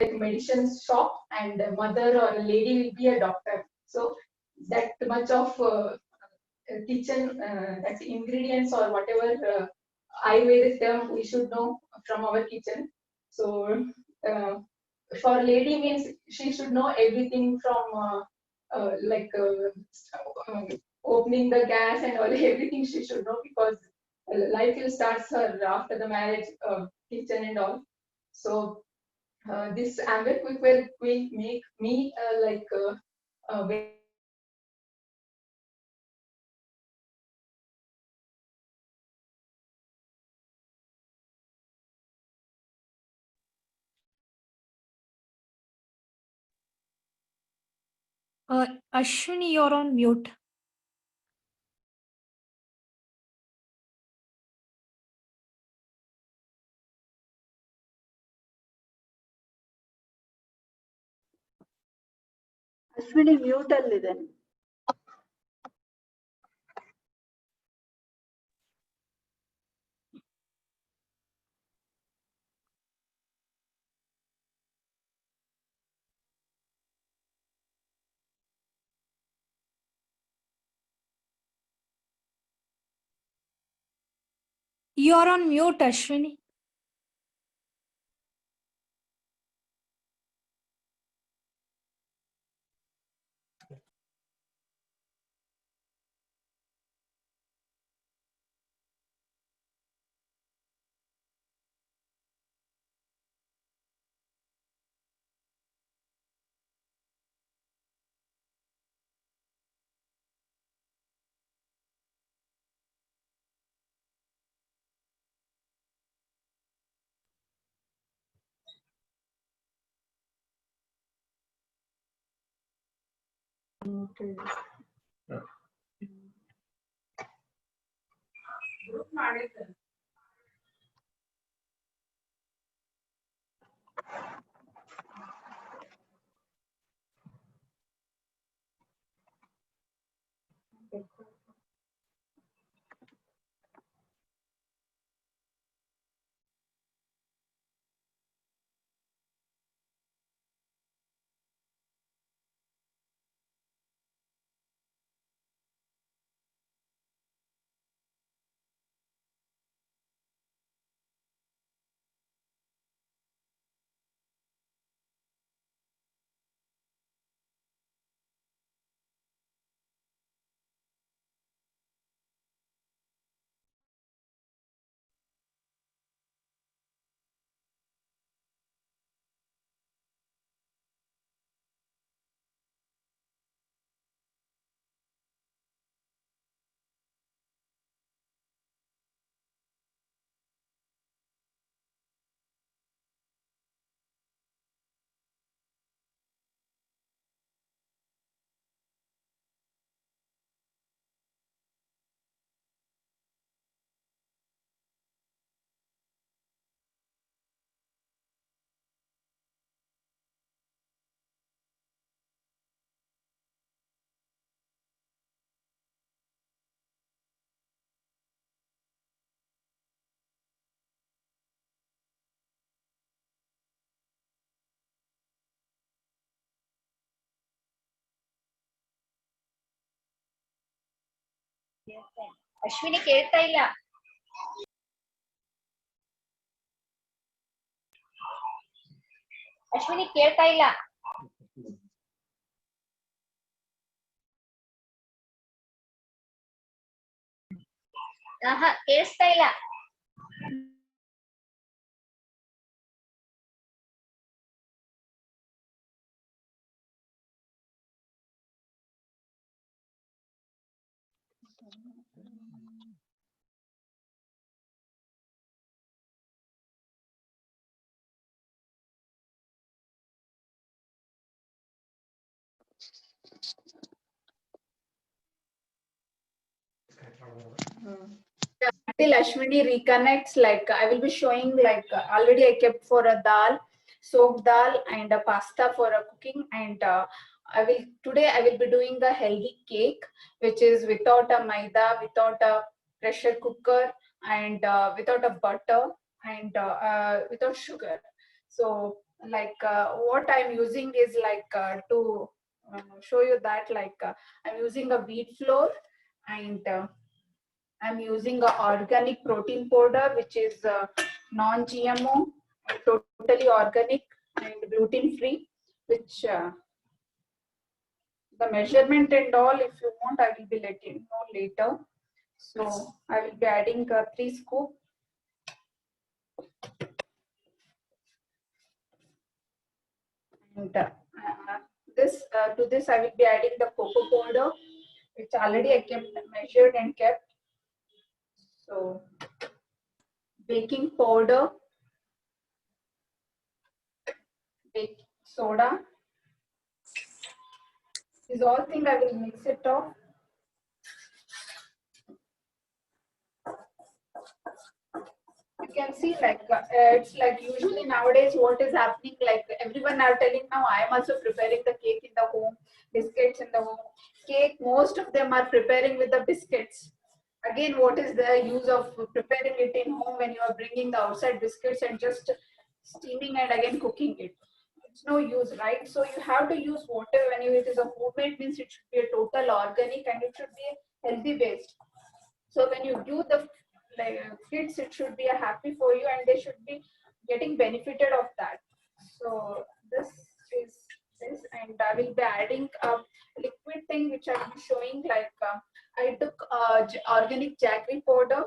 like medicine shop, and a mother or a lady will be a doctor. So that much of kitchen, that's ingredients or whatever Ayurvedic we should know from our kitchen. So for lady means she should know everything from like opening the gas and all everything she should know, because life will start her after the marriage, kitchen and all. So this ambient cookware will make me very Ashwini, you're on mute. Ashwini mute alliದ್ದೇನೆ. You're on mute, Ashwini. Ashwini ಕೇಳ್ತಾ ಇಲ್ಲ. ಅಶ್ವಿನಿ ಕೇಳ್ತಾ ಇಲ್ಲ. ಕೇಳಿಸ್ತಾ ಇಲ್ಲ. Till Ashwini reconnects, like I will be showing, like already I kept for a dal, soaked dal, and a pasta for a cooking. And today I will be doing a healthy cake, which is without a maida, without a pressure cooker, and without a butter, and without sugar. So like what I'm using is like to show you that like I'm using a wheat flour, and I'm using a organic protein powder, which is non-GMO, totally organic and gluten free, which the measurement and all, if you want, I will be letting you know later. So I will be adding 3 scoop. And this to this I will be adding the cocoa powder, which already I kept measured and kept. So baking powder, baking soda. These all things I will mix it off. You can see like it's like usually nowadays what is happening, like everyone are telling now I am also preparing the cake in the home, biscuits in the home. Cake, most of them are preparing with the biscuits. Again, what is the use of preparing it in home when you are bringing the outside biscuits and just steaming and again cooking it? It's no use, right? So you have to use water when it is a homemade, means it should be a total organic and it should be healthy based. So when you do the like kids, it should be a happy for you and they should be getting benefited of that. So this is this, and I will be adding a liquid thing which I will be showing, like I took organic jaggery powder,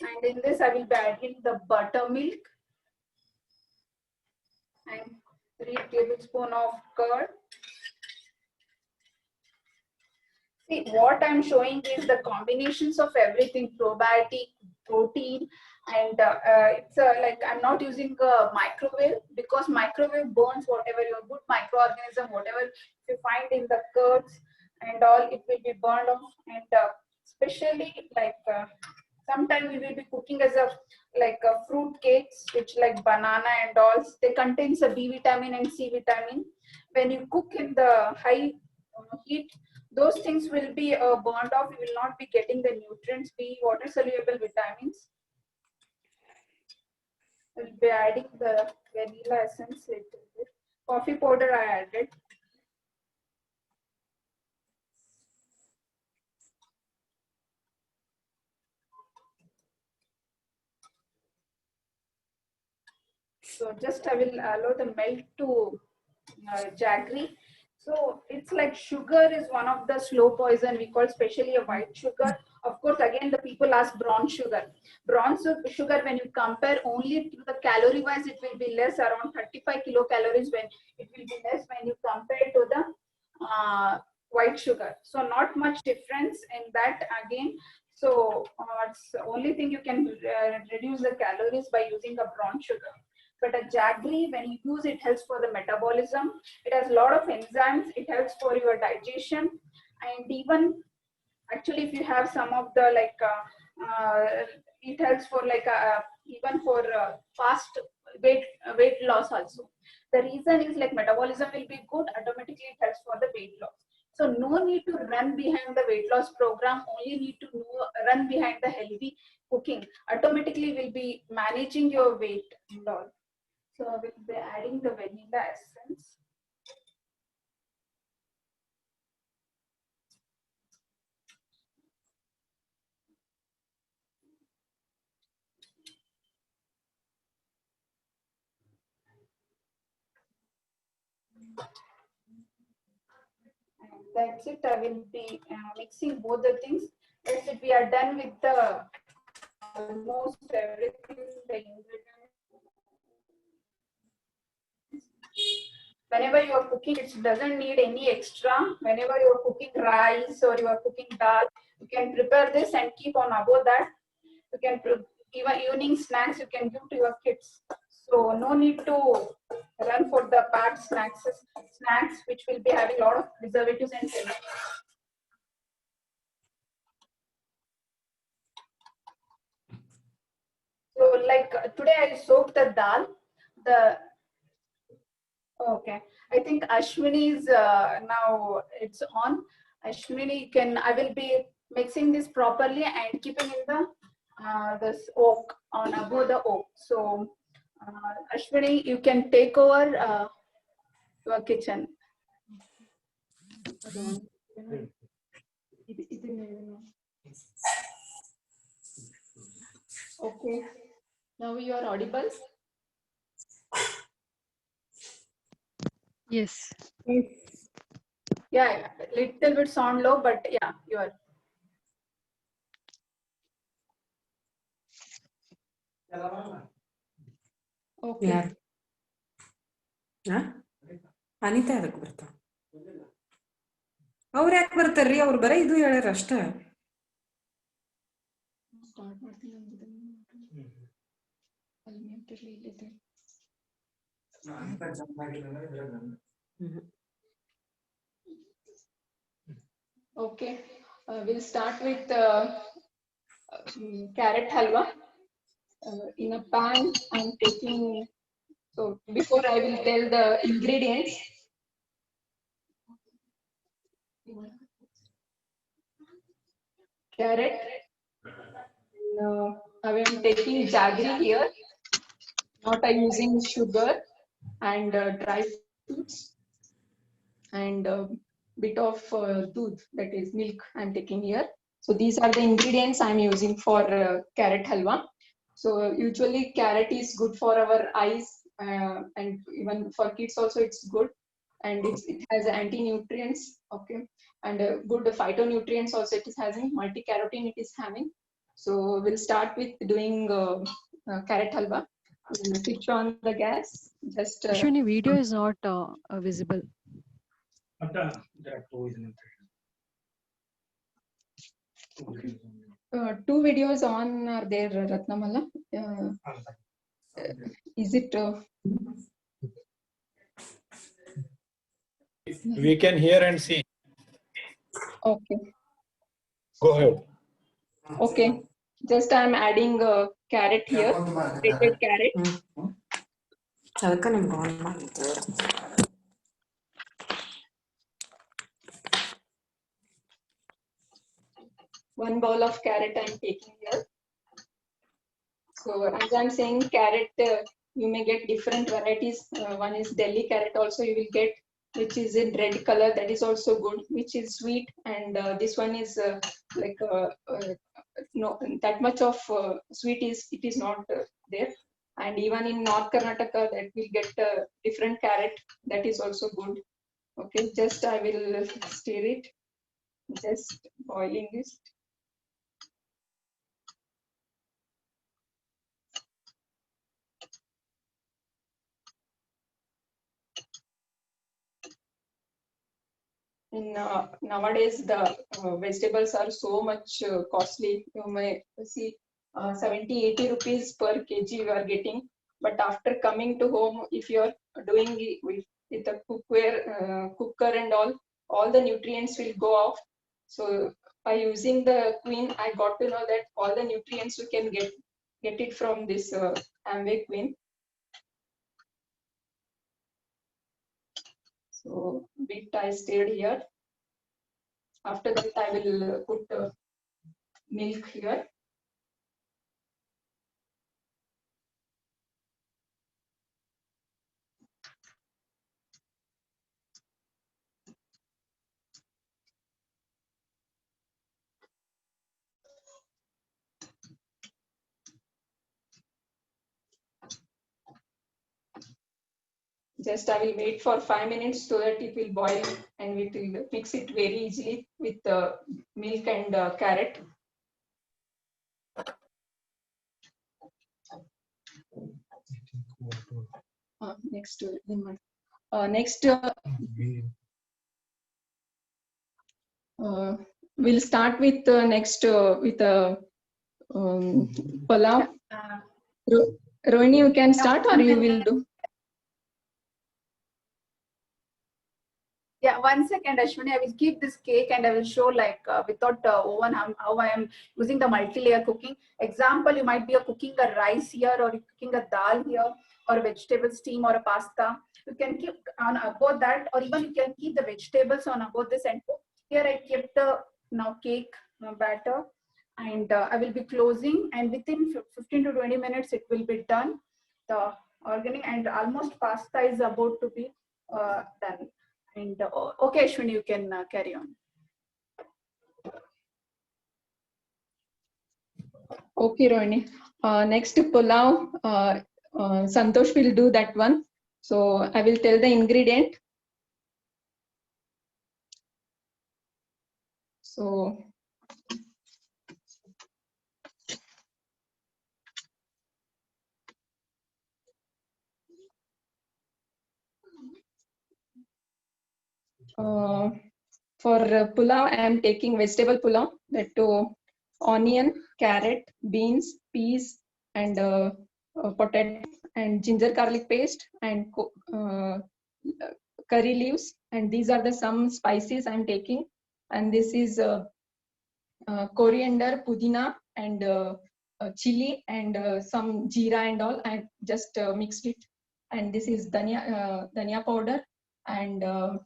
and in this I will be adding the buttermilk and 3 tablespoons of curd. See, what I'm showing is the combinations of everything: probiotic, protein, and it's like I'm not using a microwave, because microwave burns whatever your good microorganism, whatever you find in the curds and all, it will be burned off. And especially like sometimes we will be cooking as a like fruit cakes, which like banana and all, they contains a B vitamin and C vitamin. When you cook in the high heat, those things will be burned off. You will not be getting the nutrients, be water soluble vitamins. We'll be adding the vanilla essence little bit. Coffee powder I added. So just I will allow the milk to jaggery. So it's like sugar is one of the slow poison we call, especially a white sugar. Of course, again the people ask brown sugar. Brown sugar, when you compare only to the calorie wise, it will be less, around 35 kilocalories. When it will be less when you compare to the white sugar. So not much difference in that again. So it's the only thing you can reduce the calories by using a brown sugar. But a jaggery, when you use it, helps for the metabolism. It has a lot of enzymes. It helps for your digestion, and even actually, if you have some of the like, it helps for like even for fast weight loss also. The reason is like metabolism will be good. Automatically, it helps for the weight loss. So no need to run behind the weight loss program. Only need to run behind the healthy cooking. Automatically, will be managing your weight and all. So I will be adding the vanilla essence. And that's it. I will be mixing both the things. That's it. We are done with the almost everything, the ingredients. Whenever you are cooking, it doesn't need any extra. Whenever you are cooking rice or you are cooking dal, you can prepare this and keep on above that. You can even evening snacks you can give to your kids. So no need to run for the packed snacks which will be having a lot of preservatives and chemicals. So like today I soaked the dal. Okay, I think Ashwini is now it's on. Ashwini, I will be mixing this properly and keeping in the this oak on above the oak. So Ashwini, you can take over your kitchen. Okay. Now you are audible. Yes. Yeah, little bit sound low, but yeah, you are. Okay. ಯಾರು ಅನಿತಾ ಅದಕ್ಕೆ ಬರ್ತಾವ ಅವ್ರು ಯಾಕೆ ಬರ್ತಾರ್ರಿ ಅವ್ರು ಬರೀ ಇದು ಹೇಳ್ಯಾರ ಅಷ್ಟ Start ಮಾಡ್ತೀನಿ ಅಲ್ಲಿ mute ಇರ್ಲಿ, ಇಲ್ಲಿದೆ. Okay, we'll start with carrot halwa. In a pan, I'm taking. So before I will tell the ingredients. Carrot. I am taking jaggery here. Not I'm using sugar and dry fruits and bit of doodh, that is milk I'm taking here. So these are the ingredients I'm using for carrot halwa. So usually carrot is good for our eyes and even for kids also it's good, and it has anti-nutrients, okay, and good phytonutrients also it is having, multi-carotene it is having. So we'll start with doing carrot halwa. We'll switch on the gas. Just Ashwini, video is not visible. two videos on are there, Ratnamala. Is it? We can hear and see. Okay. Go ahead. Okay. Just I'm adding carrot here, grated carrot. ಅದಕ್ಕೆ ನಿಮ್ಗೆ on ಮಾಡಿದ್ದೆ. One bowl of carrot I'm taking here. So as I'm saying, carrot, you may get different varieties. One is Delhi carrot also you will get, which is in red color. That is also good, which is sweet. And this one is like no that much of sweet it is not there. And even in North Karnataka, that will get different carrot. That is also good. Okay, just I will stir it. Just boiling this. In nowadays the vegetables are so much costly. You may see 70-80 rupees per kg you are getting, but after coming to home, if you are doing it with a cooker and all the nutrients will go off. So by using the Queen, I got to know that all the nutrients you can get it from this Amway Queen. So bit I stirred here. After that, I will put milk here. Just I will wait for 5 minutes so that it will boil and it will mix it very easily with milk and carrot. Next, we'll start with next with palav. Rohini, you can start or you will do? Yeah, 1 second, Ashwini. I will keep this cake and I will show like without oven how I am using the multi-layer cooking. Example, you might be cooking a rice here or cooking a dal here or a vegetable steam or a pasta. You can keep on above that, or even you can keep the vegetables on above this and here I kept the now cake batter, and I will be closing, and within 15 to 20 minutes it will be done. The organic, and almost pasta is about to be done. And okay, Ashwini, you can carry on. Okay, Rohini. Next pulao, Santosh will do that one. So I will tell the ingredient. So for pulao, I am taking vegetable pulao, that too onion, carrot, beans, peas, and potato, and ginger garlic paste, and curry leaves. And these are the some spices I am taking. And this is coriander, pudina, and chili, and some jeera and all. I just mixed it. And this is dhania powder, and a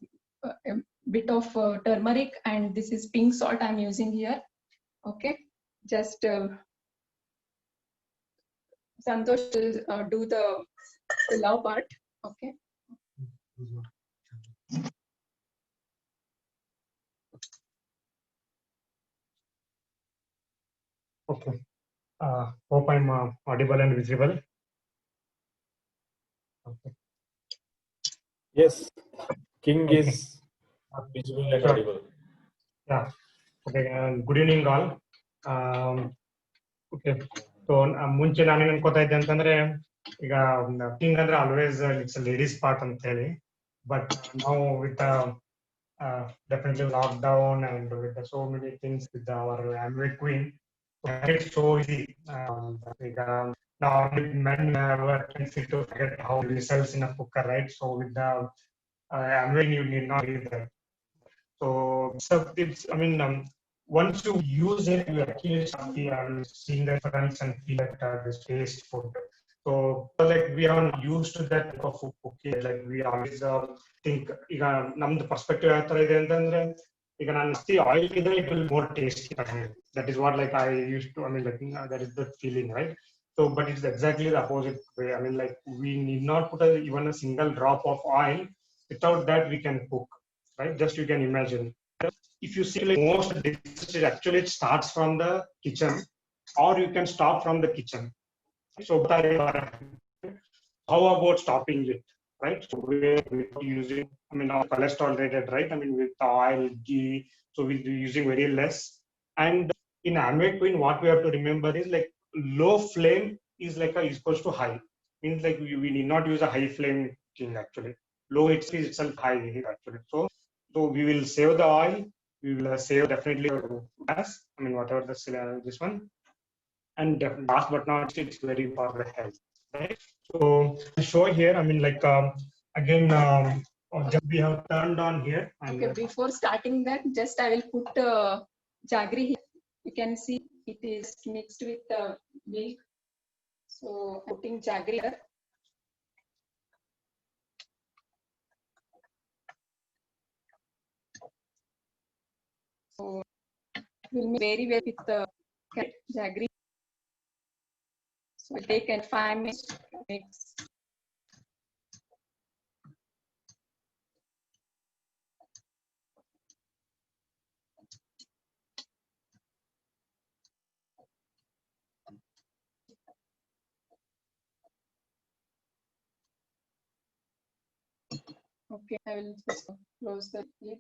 bit of turmeric, and this is pink salt I'm using here. Okay, just Santosh will do the pulao part. Okay. Okay. Hope I'm audible and visible. Okay. Yes. King Okay. is visible and Sure. audible. Yeah. Okay. Good evening, all. Okay. So ಮುಂಚೆ ನಾನು ಏನ್ ಅನ್ಕೋತಾ ಇದ್ದೆ ಅಂತಂದ್ರೆ ಈಗ king ಅಂದ್ರೆ always it's ladies part ಅಂತ ಹೇಳಿ, but ನಾವು with definitely lockdown and with so many things with our Amway Queen, it's so easy. Now men have a tendency to forget how it results in a cooker, right? So with the Amway, you need not do that. So it's, I mean, once you use it, you actually start seeing the difference and feel that this taste food. So like we are used to that type of food cooking. Like we always think, ಈಗ ನಮ್ದು perspective ಯಾವ ತರ ಇದೆ ಅಂತಂದ್ರೆ, ಈಗ ನಾನು ಜಾಸ್ತಿ oil ಇದ್ರೆ it will more tasty. That is what like I used to, I mean, like that is the feeling, right? So but it's exactly the opposite way. I mean, like we need not put even a single drop of oil. Without that we can cook, right? Just you can imagine. If you see, like most dishes actually it starts from the kitchen, or you can stop from the kitchen. So how about stopping it, right? So we're using, I mean, our cholesterol rated, right? I mean, with oil, ghee, so we'll be using very less. And in Amway Queen, what we have to remember is like low flame is like is equals to high. Means like we need not use a high flame thing actually. Low itself high here actually. So we will save the oil. We will save definitely gas. I mean, whatever this one. And last but not least, it's very for the health, right? So to show here, I mean, like again, we have turned on here. And Okay, before starting that, just I will put jaggery here. You can see it is mixed with milk. So putting jaggery here. So will be very well with the jaggery. So take 5 minutes to mix. Okay, I will just close the lid.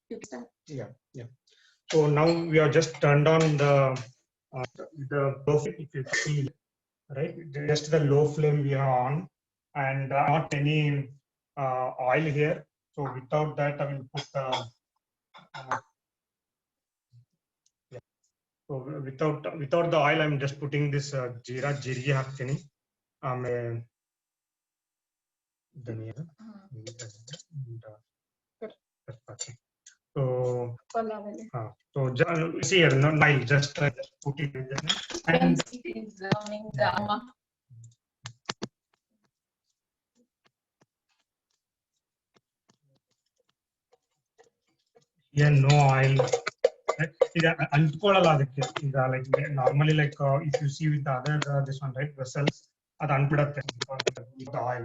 You can start. Yeah. So now we have just turned on the low flame, if you see, right? Just the low flame we are on, and not any oil here. So without that, I will put. Yeah. So without the oil, I'm just putting this jeera jirgi ಹಾಕ್ತೀನಿ. ಧನಿಯಾ. So see here, not oil, just put it in there. And it is running the aroma. here no oil. ಈಗ ಅಂಟ್ಕೊಳ್ಳಲ್ಲ ಅದಕ್ಕೆ. ಈಗ like normally like if you see with the other this one, right, vessels, ಅದು ಅಂಟ್ಬಿಡತ್ತೆ. the oil.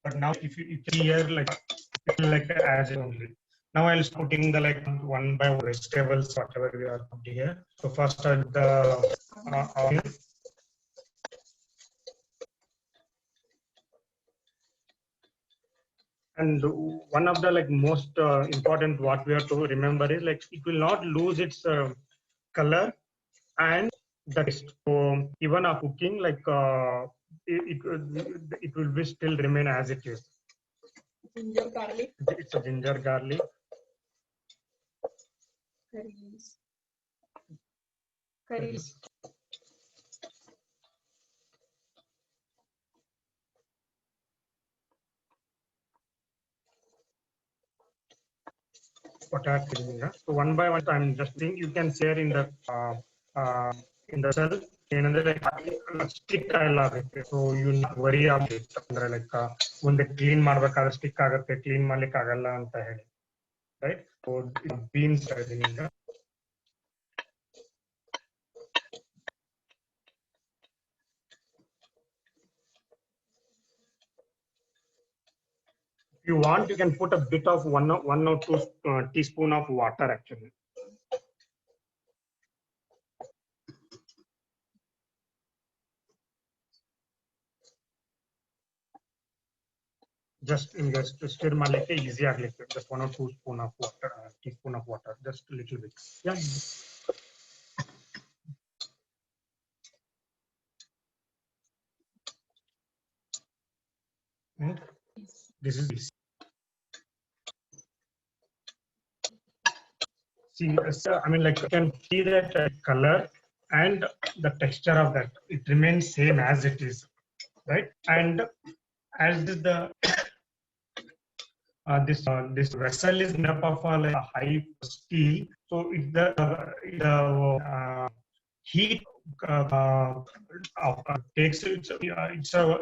But now if you see here, like like as it only. Now I'll start putting the like one by one vegetables, whatever we are putting here. So first the onion. And one of the like most important what we have to remember is like it will not lose its color and the taste. So even a cooking like it will be still remain as it is. Ginger garlic. It's a ginger garlic. Curry leaves. Curry leaves. Potato. So one by one, I'm just think you can share in the cell. ಏನಂದ್ರೆ like stick ಎಲ್ಲ ಆಗುತ್ತೆ so you not worry ಆಗುತ್ತೆ ಅಂದ್ರೆ like ಮುಂದೆ clean ಮಾಡ್ಬೇಕಾದ್ರೆ stick ಆಗುತ್ತೆ clean ಮಾಡ್ಲಿಕ್ಕೆ ಆಗಲ್ಲ ಅಂತ ಹೇಳಿ ರೈಟ್ ಸೊ ಬೀನ್ಸ್ ಇದೀನಿ ಈಗ if you want you can put a bit of one or two teaspoon of water actually. Just stir ಮಾಡ್ಲಿಕ್ಕೆ easy ಆಗ್ಲಿಕ್ಕೆ just 1 or 2 spoon of water teaspoon of water just a little bit. Yeah. This is see I mean like you can see that color and the texture of that it remains same as it is, right? And as the this vessel is made up of like a high steel, so if the heat takes it's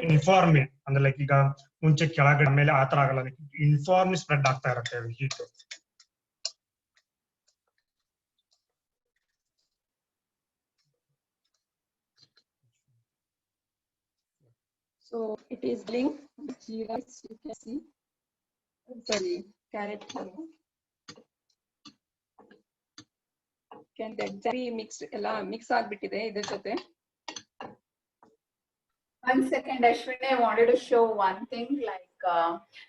uniform ಅಂದ್ರೆ like ಈಗ ಮುಂಚೆ ಕೆಳಗಡೆ ಮೇಲೆ ಆ ತರ ಆಗಲ್ಲ uniform spread ಆಗ್ತಾ ಇರುತ್ತೆ heat. So it is linked with jeera, you can see. Sorry, carrot. Can exactly mix ಆಗ್ಬಿಟ್ಟಿದೆ ಇದರ ಜೊತೆ. 1 second, Ashwini, I wanted to show one thing. Like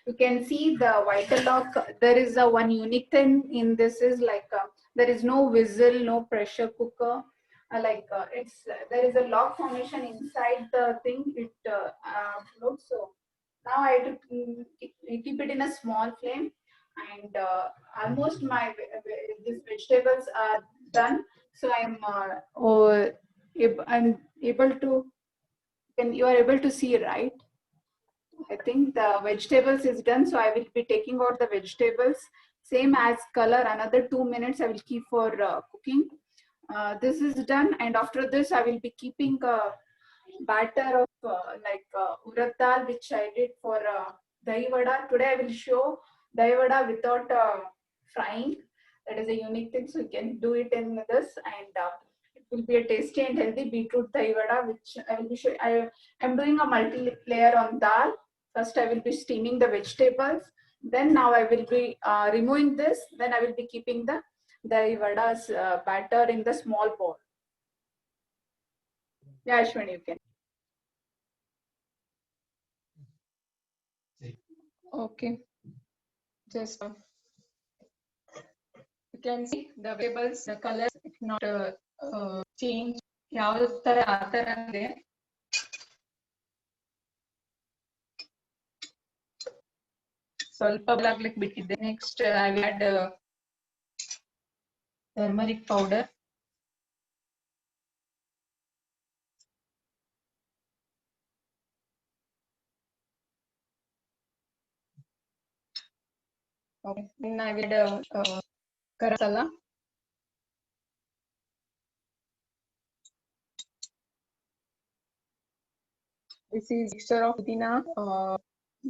you can see the vital lock. There is a one unique thing in this is like there is no whistle, no pressure cooker. It's there is a lock formation inside the thing. It floats. So now I have to keep it in a small flame, and almost my these vegetables are done. So I'm able to. You are able to see, right? I think the vegetables is done, so I will be taking out the vegetables. Same as color, another 2 minutes I will keep for cooking. This is done, and after this I will be keeping a batter of urad dal, which I did for dahi vada. Today I will show dahi vada without frying. That is a unique thing, so you can do it in this, and will be a tasty and healthy beetroot dahi vada, which I will be showing. I am doing a multi-layer on dal. First, I will be steaming the vegetables. Then now I will be removing this. Then I will be keeping the dahi vada's batter in the small bowl. Yeah, Ashwini, you can. Okay. Just you can see the vegetables, the colors, it's not change. ಯಾವ ತರ ಆ ತರ ಇದೆ. ಸ್ವಲ್ಪ ಆಗ್ಲಿಕ್ಕೆ ಬಿಟ್ಟಿದ್ದೆ. Next I will add turmeric powder. Okay. Then I will add garam masala. This is mixture of pudina,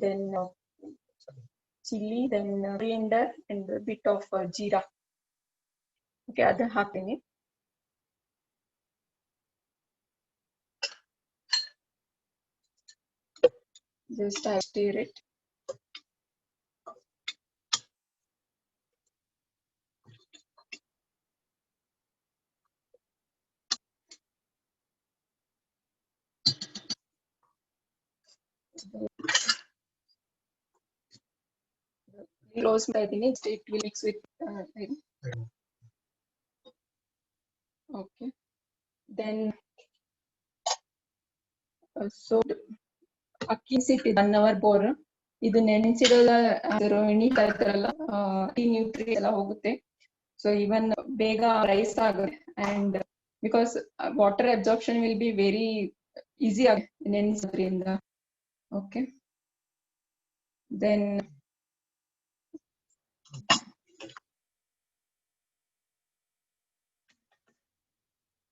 then chili, then coriander, and a bit of jeera. Okay, ಅದನ್ನ ಹಾಕ್ತೀನಿ. Just I stir it. Close, I think it will mix with okay. Then so ಅಕ್ಕಿ ಸಿಟ್ಟು 1 hour bore ಇದು ನೆನೆಸಿಡೋದ ರೋಹಿಣಿ ತರಲ್ಲ nutri ಎಲ್ಲ ಹೋಗುತ್ತೆ so ಇವನ್ ಬೇಗ rice ಆಗುತ್ತೆ and because water absorption will be very easy ಆಗುತ್ತೆ ನೆನೆಸೋದ್ರಿಂದ okay then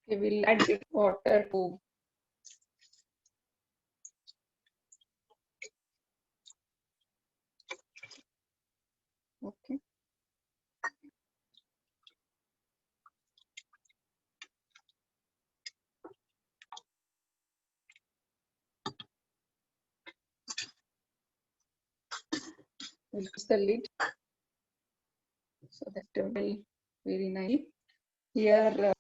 we will add the water to okay. We'll close the lid so that will be very nice. Here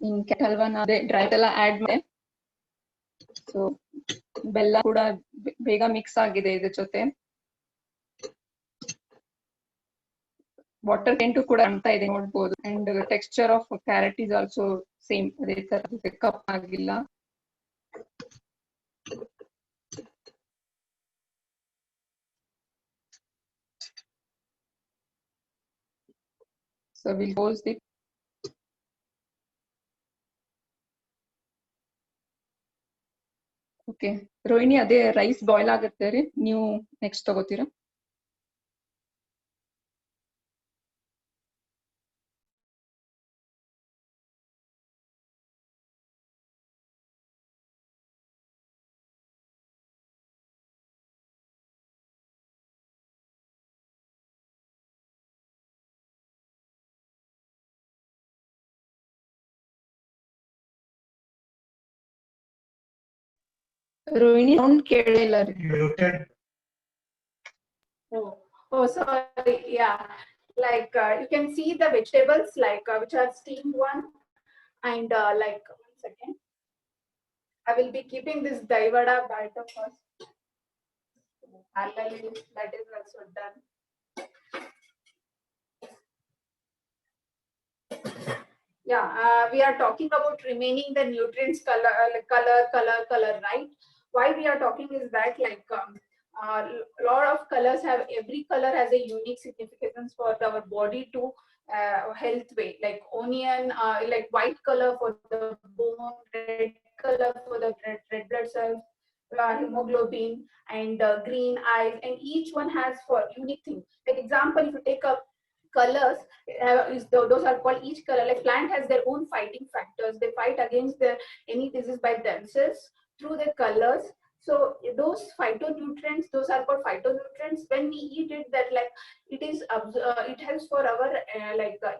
in halwa na dry ಎಲ್ಲ add ಮಾಡಿ so ಬೆಲ್ಲ ಕೂಡ ಬೇಗ mix ಆಗಿದೆ ಇದ್ರ ಜೊತೆ ವಾಟರ್ ಕಂಟೆಂಟ್ ಕೂಡ ಅಂತ ಇದೆ ನೋಡಬಹುದು and texture of carrot is also same ಅದೇ ತರ ಕಪ್ ಆಗಿಲ್ಲ so we'll close the okay Rohini ಅದೇ ರೈಸ್ ಬಾಯ್ಲ್ ಆಗುತ್ತೆ ರೀ ನೀವು ನೆಕ್ಸ್ಟ್ ತಗೋತೀರಾ ರೋಹಿಣಿ ಸೌಂಡ್ ಕೇಳಿಲ್ಲ ರೀ Muted. Oh, sorry. Yeah, like you can see the vegetables like which are steamed one, and like 1 second. I will be keeping this daivada batter first. Parallelly, that is also done. Yeah, we are talking about remaining the nutrients color, right? Why we are talking is that like lot of colors have, every color has a unique significance for our body to health way. Like onion, like white color for the bone, red color for the red blood cells, hemoglobin, and green eyes, and each one has for unique thing. Like example, if you take a colors those are called each color, like plant has their own fighting factors, they fight against any disease by themselves through their colors. So those phytonutrients, those are called phytonutrients. When we eat it, that like it is it helps for our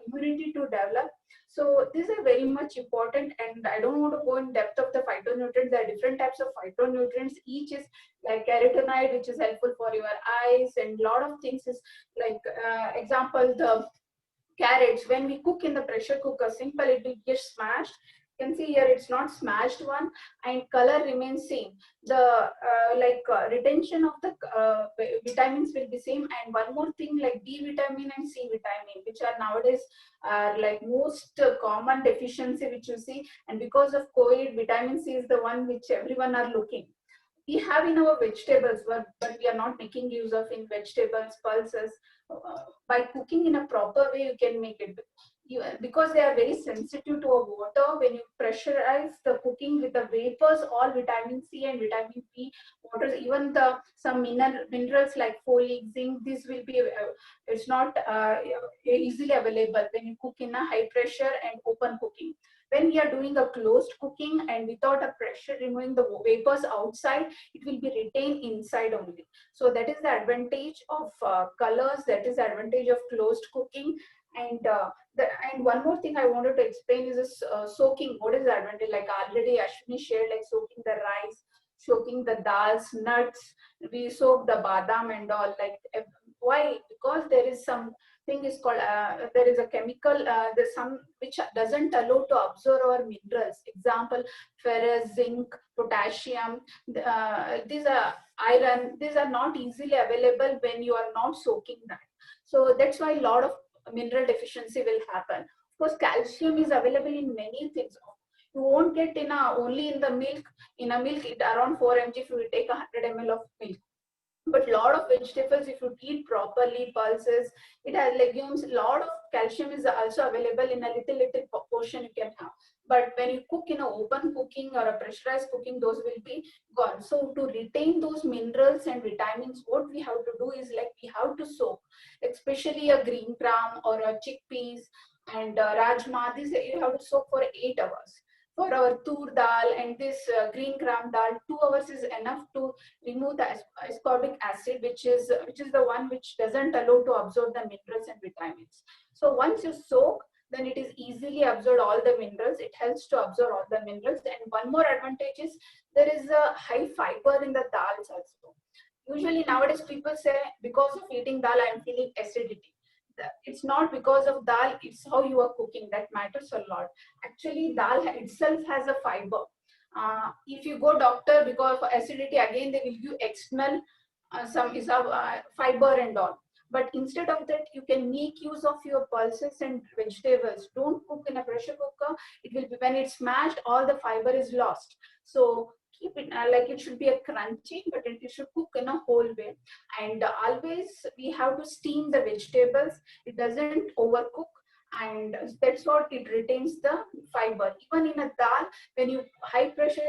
immunity to develop. So these are very much important, and I don't want to go in depth of the phytonutrients. There are different types of phytonutrients. Each is like carotenoid, which is helpful for your eyes, and lot of things is like example, the carrots, when we cook in the pressure cooker, simple, it will get smashed. You can see here it's not smashed one, and color remains same. The retention of the vitamins will be same. And one more thing, like D vitamin and C vitamin, which are nowadays like most common deficiency which you see, and because of COVID, vitamin C is the one which everyone are looking. We have in our vegetables, but we are not making use of in vegetables, pulses. By cooking in a proper way, you can make it. Because they are very sensitive to water, when you pressurize the cooking with the vapors, all vitamin C and vitamin B, waters, even the some minerals like folic, zinc, this will be it's not easily available when you cook in a high pressure and open cooking. When we are doing a closed cooking and without a pressure removing the vapors outside, it will be retained inside only. So that is the advantage of colors, that is the advantage of closed cooking. And one more thing I wanted to explain is this soaking. What is the advantage? Like already Ashwini shared, like soaking the rice, soaking the dals, nuts. We soak the badam and all. Like why? Because there is some thing is called there is a chemical there's some which doesn't allow to absorb our minerals. Example, ferrous, zinc, potassium. These are iron. These are not easily available when you are not soaking that. So that's why a lot of mineral deficiency will happen. Of course, calcium is available in many things. You won't get in only in the milk. In a milk, it around 4 mg if you take 100 ml of milk. But lot of vegetables, if you eat properly, pulses, it has legumes. Lot of calcium is also available in a little portion you can have. But when you cook in an open cooking or a pressurized cooking, those will be gone. So to retain those minerals and vitamins, what we have to do is like we have to soak, especially a green gram or a chickpeas and rajma. These you have to soak for 8 hours. For our tur dal and this green gram dal, 2 hours is enough to remove the ascorbic acid, which is the one which doesn't allow to absorb the minerals and vitamins. So once you soak, then it is easily absorb all the minerals. It helps to absorb all the minerals. And one more advantage is there is a high fiber in the dals also. Usually nowadays people say because of eating dal I am feeling acidity. It's not because of dal, it's how you are cooking that matters a lot. Actually, dal itself has a fiber. If you go doctor because of acidity, again they will give external some is fiber and all. But instead of that, you can make use of your pulses and vegetables. Don't cook in a pressure cooker. It will be when it's mashed, all the fiber is lost. So keep it like it should be a crunchy, but it should cook in a whole way. And always we have to steam the vegetables. It doesn't overcook, and that's what it retains the fiber. Even in a dal, when you high pressure,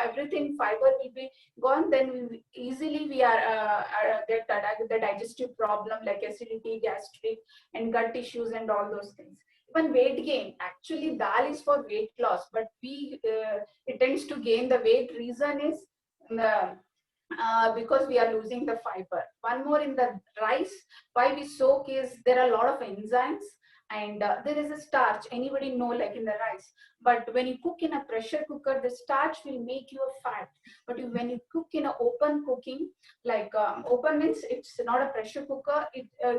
everything fiber will be gone. Then easily we are get the digestive problem like acidity, gastric, and gut issues and all those things. Even weight gain, actually dal is for weight loss, but it tends to gain the weight. Reason is because we are losing the fiber. One more in the rice, why we soak is there are a lot of enzymes and there is a starch. Anybody know like in the rice? But when you cook in a pressure cooker, the starch will make you a fat. But when you cook in an open cooking, like open means it's not a pressure cooker.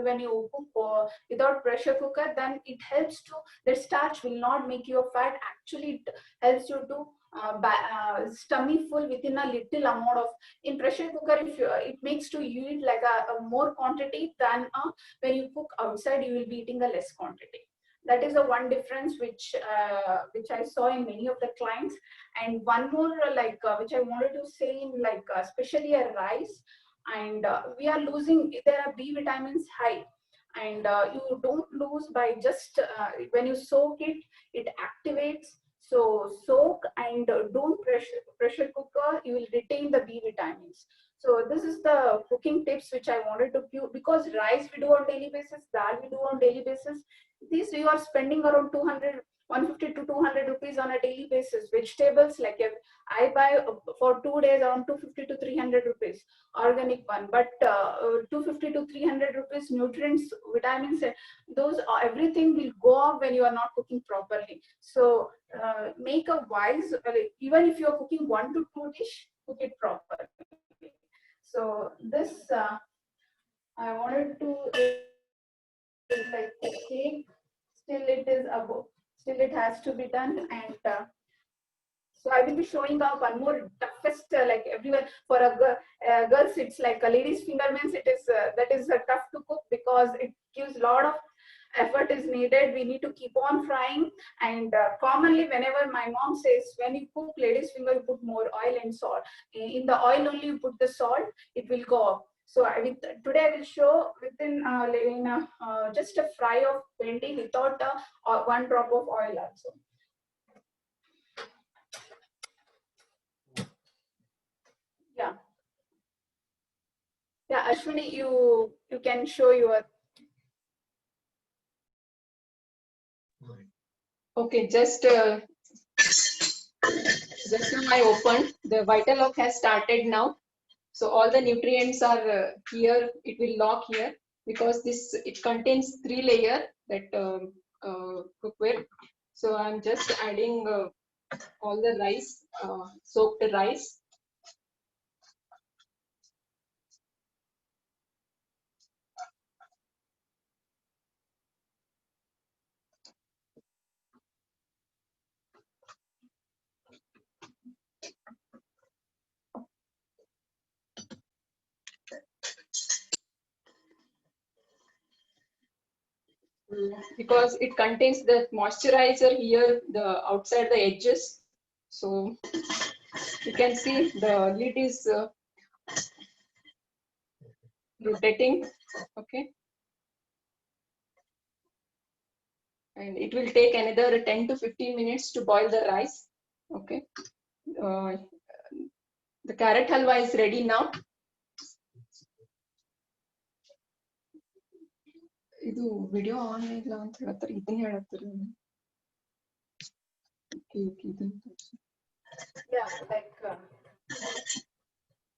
When you cook without pressure cooker, then it helps to, the starch will not make you a fat. Actually, it helps you to stomach full within a little amount of. In pressure cooker, if it makes to you eat like a more quantity than when you cook outside, you will be eating a less quantity. That is the one difference which I saw in many of the clients. And one more which I wanted to say in especially a rice, and we are losing, there are B vitamins high, and you don't lose by just when you soak it, it activates. So soak and don't pressure cooker, you will retain the B vitamins. So this is the cooking tips which I wanted to give, because rice we do on daily basis, dal we do on daily basis. These you are spending around 150 to 200 rupees on a daily basis. Vegetables, like I buy for 2 days around 250 to 300 rupees, organic one. But 250 to 300 rupees nutrients, vitamins, those everything will go off when you are not cooking properly. So make a wise, even if you are cooking 1 to 2 dish, cook it properly. So this I wanted to like cake. Still it is above. Still it has to be done, and so I will be showing out one more toughest like everyone for a girls it's like a lady's finger means it is that is tough to cook because it gives a lot of effort is needed. We need to keep on frying, and commonly whenever my mom says when you cook lady's finger, you put more oil and salt. In the oil only you put the salt, it will go up. So today I will show within just a fry of bhendi without 1 drop of oil also. Yeah. Yeah, Ashwini, you can show your. Okay, just now I opened. The Vital Lock has started now. So all the nutrients are here. It will lock here. because it contains 3-layer that cookware. So I'm just adding all the rice, soaked rice. Because it contains the moisturizer here, the outside the edges. So you can see the lid is rotating. Okay. And it will take another 10 to 15 minutes to boil the rice. Okay. The carrot halwa is ready now. ಇದು video on ಇಲ್ಲ ಅಂತ ಹೇಳ್ತಾರೆ, ಇದನ್ನ ಹೇಳತ್ತಾರೆ. Yeah, like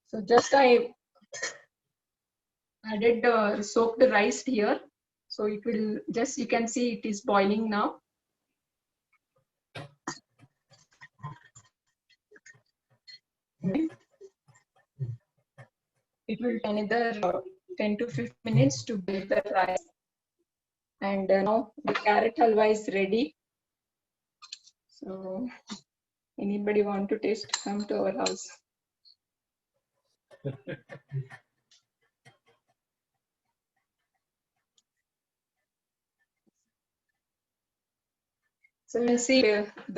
So just I added soaked rice here. So it will just, you can see it is boiling now. It will take another 10 to 15 minutes to bake the rice. And now the carrot halwa is ready. So anybody want to taste, come to our house. So you see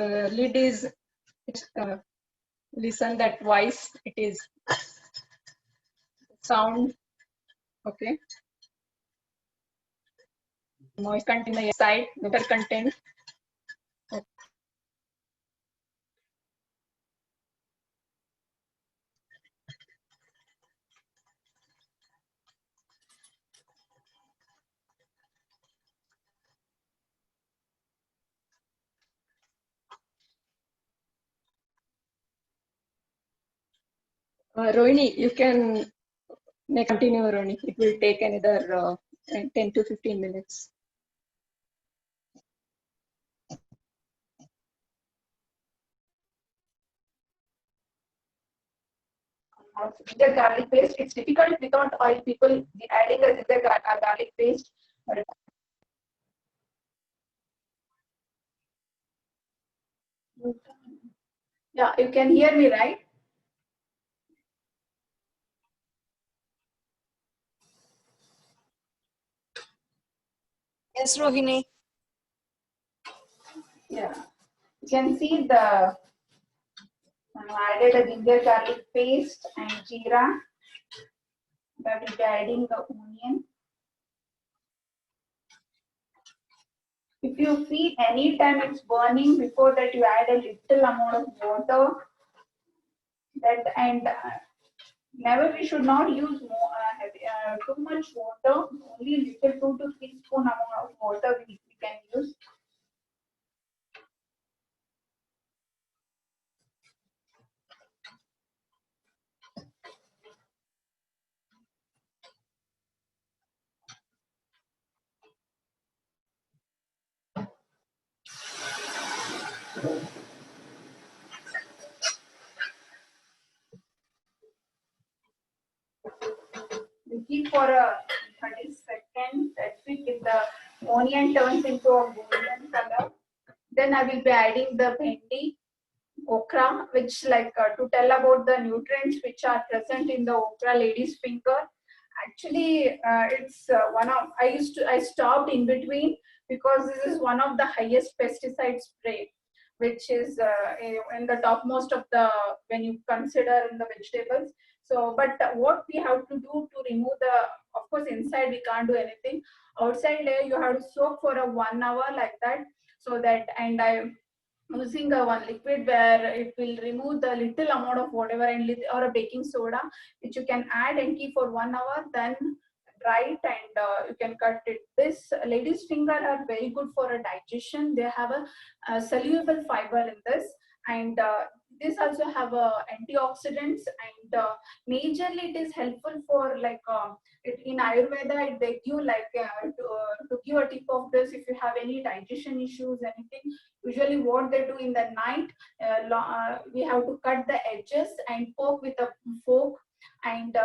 the lid is, listen that voice, it is sound. Okay. Moist content on the side, water content. Rohini, you can continue, Rohini. It will take another 10 to 15 minutes. ginger garlic paste. It's difficult without oil. People adding a ginger garlic paste. Yeah, you can hear me, right? Yes, Rohini. Yeah, you can see the added a ginger garlic paste and jeera. That will be adding the onion. If you feel any time it's burning, before that you add a little amount of water. That and never we should not use more, too much water. Only little 2 to 3 spoon amount of water we can use. We keep for a 30 seconds. That's it. If the onion turns into a golden color, then I will be adding the bhendi, okra, which to tell about the nutrients which are present in the okra lady's finger. Actually, it's one of I stopped in between because this is one of the highest pesticide spray, which is in the topmost of the when you consider in the vegetables. So, but what we have to do to remove the, of course, inside we can't do anything. Outside layer you have to soak for a 1 hour like that. So that, and I using one liquid where it will remove the little amount of whatever and or a baking soda which you can add and keep for 1 hour, then dry it and you can cut it. This lady's finger are very good for a digestion. They have a soluble fiber in this, and this also have antioxidants, and majorly it is helpful for like in Ayurveda they give like to give a tip of this if you have any digestion issues, anything. Usually what they do in the night, we have to cut the edges and poke with a fork, and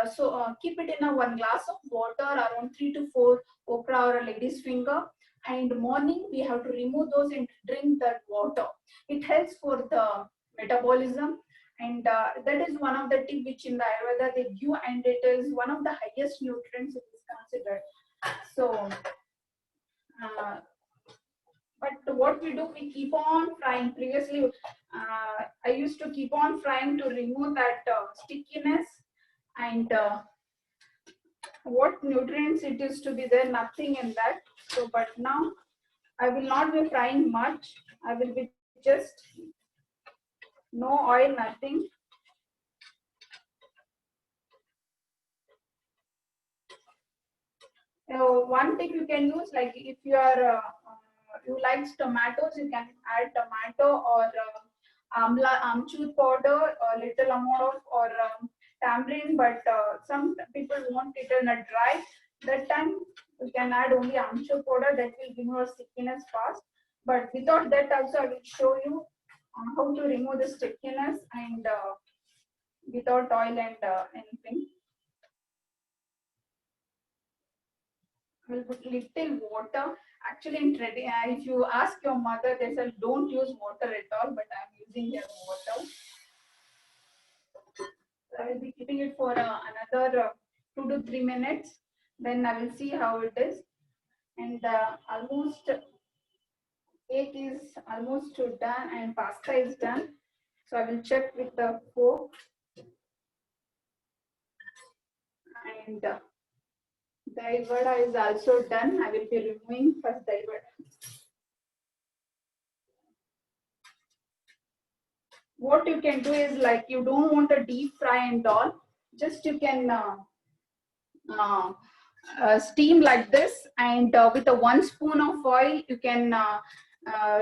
keep it in a 1 glass of water, around 3 to 4 okra or a lady's finger, and morning we have to remove those and drink that water. It helps for the metabolism, and that is one of the tip which in the Ayurveda they give, and it is one of the highest nutrients it is considered. So but what we do, we keep on frying. Previously I used to keep on frying to remove that stickiness, and what nutrients it is to be there, nothing in that. So but now I will not be frying much. I will be just no oil, nothing. One thing you can use, like if you are you like tomatoes, you can add tomato or amchur powder, a little amount of or tamarind. But some people want it in a dry. That time you can add only amchur powder. That will give you a stickiness fast. But without that also, I will show you how to remove the stickiness and without oil and anything. I will put little water. Actually, in if you ask your mother, they say don't use water at all, but I'm using their water. So I will be keeping it for another 2 to 3 minutes. Then I will see how it is. And almost cake is almost done and pasta is done. So I will check with the fork. And dahi vada is also done. I will be removing first dahi vada. What you can do is, like, you don't want a deep fry and all, just you can steam like this, and with a 1 spoon of oil you can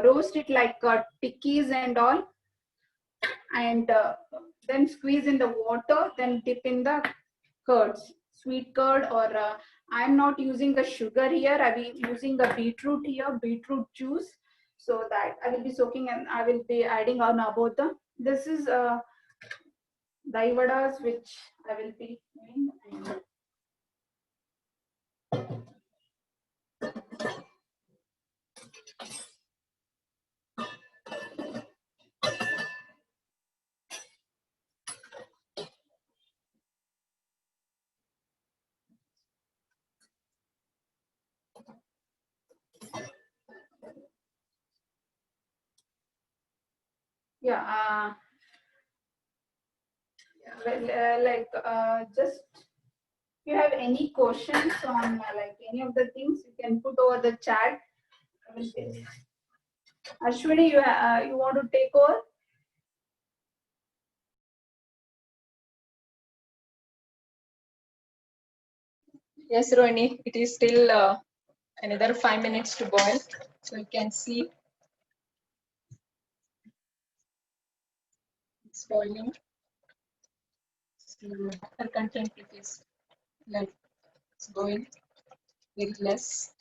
roast it like tikkis and all, and then squeeze in the water, then dip in the curds, sweet curd, or I'm not using the sugar here. I will be using the beetroot here, beetroot juice, so that I will be soaking, and I will be adding on about the. This is dahi vadas which I will be doing. Yeah, just if you have any questions on like any of the things, you can put over the chat. Ashwini, you want to take over? Yes, Rohini, it is still another 5 minutes to boil. So you can see it's boiling. So water content it is like it's going very less.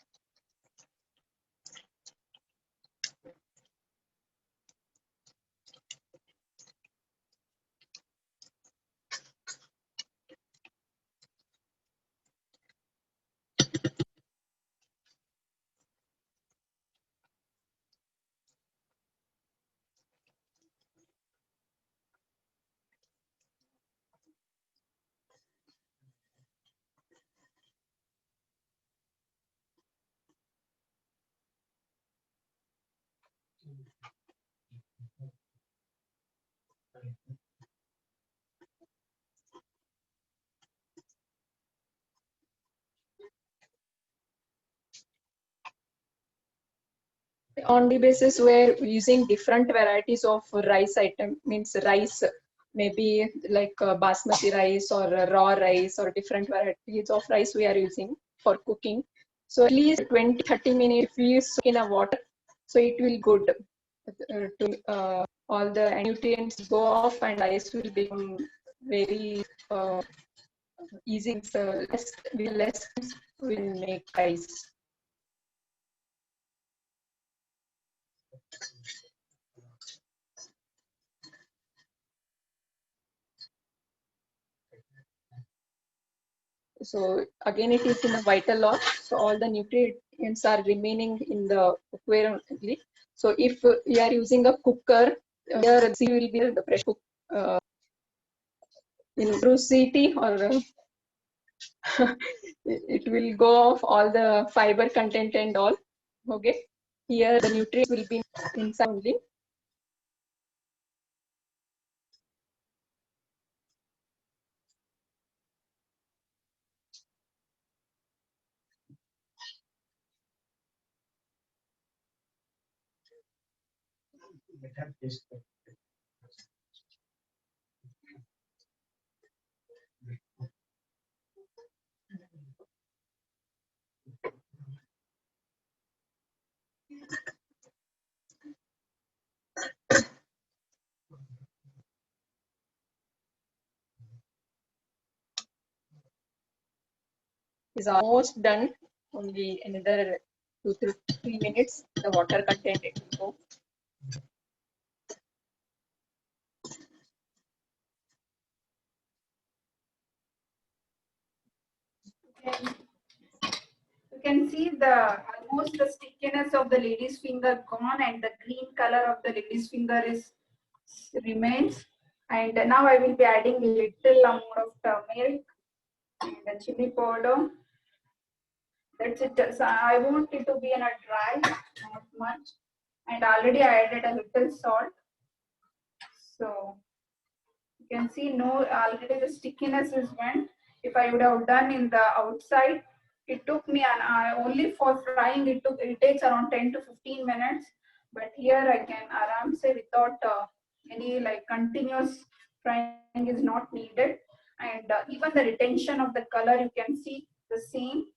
On the basis where using different varieties of rice item, means rice, maybe like basmati rice or raw rice or different varieties of rice we are using for cooking. So at least 20-30 minutes if we soak in a water, so it will good. all the nutrients go off and ice will become very easy. So less will make ice. So again, it is in the vital loss. So all the nutrients are remaining in the aquarium only. So if we are using a cooker, here C will be the pressure cook in city or it will go off all the fiber content and all. Okay, here the nutrients will be inside only. Is almost done. Only another 2 to 3 minutes. The water content it will go. You can see the almost the stickiness of the lady's finger gone, and the green color of the lady's finger is remains. And now I will be adding little amount of turmeric and the chili powder. That's it. So I want it to be in a dry, not much. And already I added a little salt. So you can see no, already the stickiness is went. If I would have done in the outside, it took me only for frying. It takes around 10 to 15 minutes. But here I can aram say without any like continuous frying is not needed. And even the retention of the color you can see the same.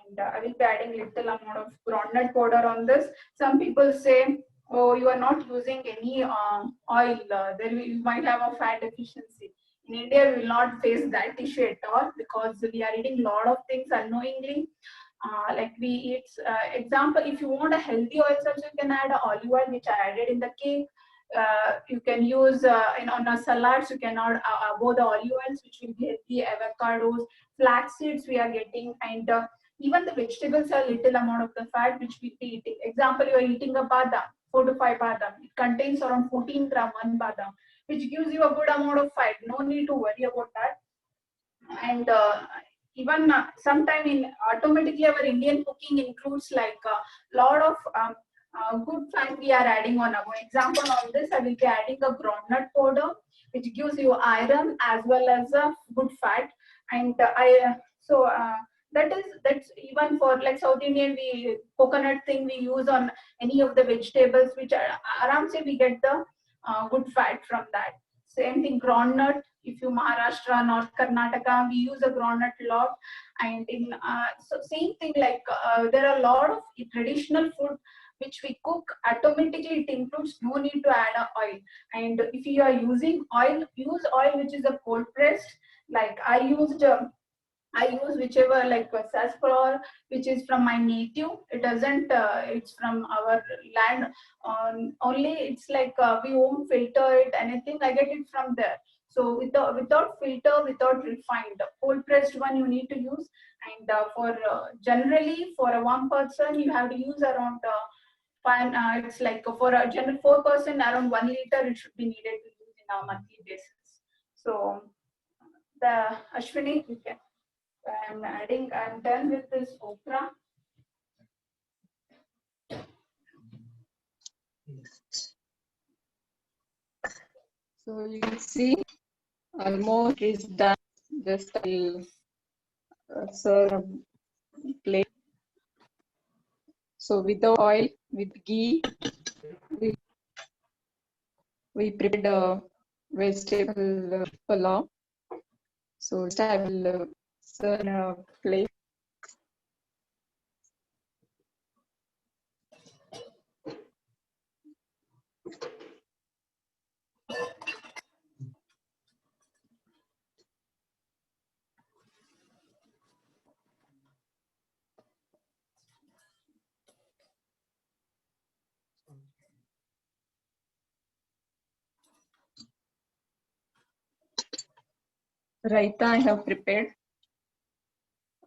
And I will be adding little amount of groundnut powder on this. Some people say, oh, you are not using any oil. You might have a fat deficiency. In India, we will not face that issue at all because we are eating a lot of things unknowingly. Like we eat, example, if you want a healthy oil source, you can add olive oil, which I added in the cake. You can use on a salads, you can add both the olive oils, which will be healthy, avocados, flax seeds we are getting, and even the vegetables are little amount of the fat which we be eating. Example, you are eating a badam, 4 to 5 badam. It contains around 14 gram one badam, which gives you a good amount of fat. No need to worry about that. And even sometime in automatically our Indian cooking includes like a lot of good fat we are adding on our example on this. I will be adding a groundnut powder, which gives you iron as well as a good fat. And that's even for like South Indian coconut thing we use on any of the vegetables, which around say we get the good fat from that. Same thing, groundnut. If you Maharashtra, North Karnataka, we use a groundnut a lot. And in so same thing, like there are a lot of traditional food which we cook automatically. It includes no need to add a oil. And if you are using oil, use oil which is a cold pressed. Like I use whichever like sarsaparilla, which is from my native. It doesn't. It's from our land. Only it's like we won't filter it. Anything I get it from there. So without filter, without refined, cold pressed one you need to use. And for generally for a one person you have to use around. It's like for a general 4% around 1 liter it should be needed to use in our monthly basis. So the Ashwini, you can. I'm done with this okra. So you can see almost is done. Just I'll serve a plate. So without oil, with ghee, we prepared a vegetable pulao. So just I will serve in a plate. Raita I have prepared.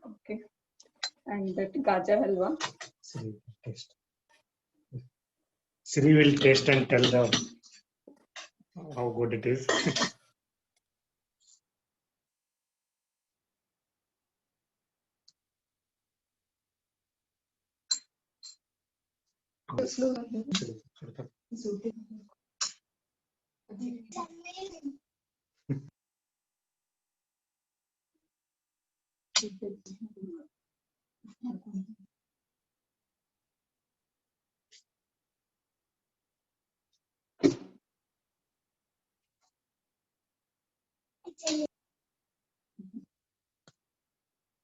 Okay. And that gajar halwa. Sri will taste. Sri will taste and tell how good it is.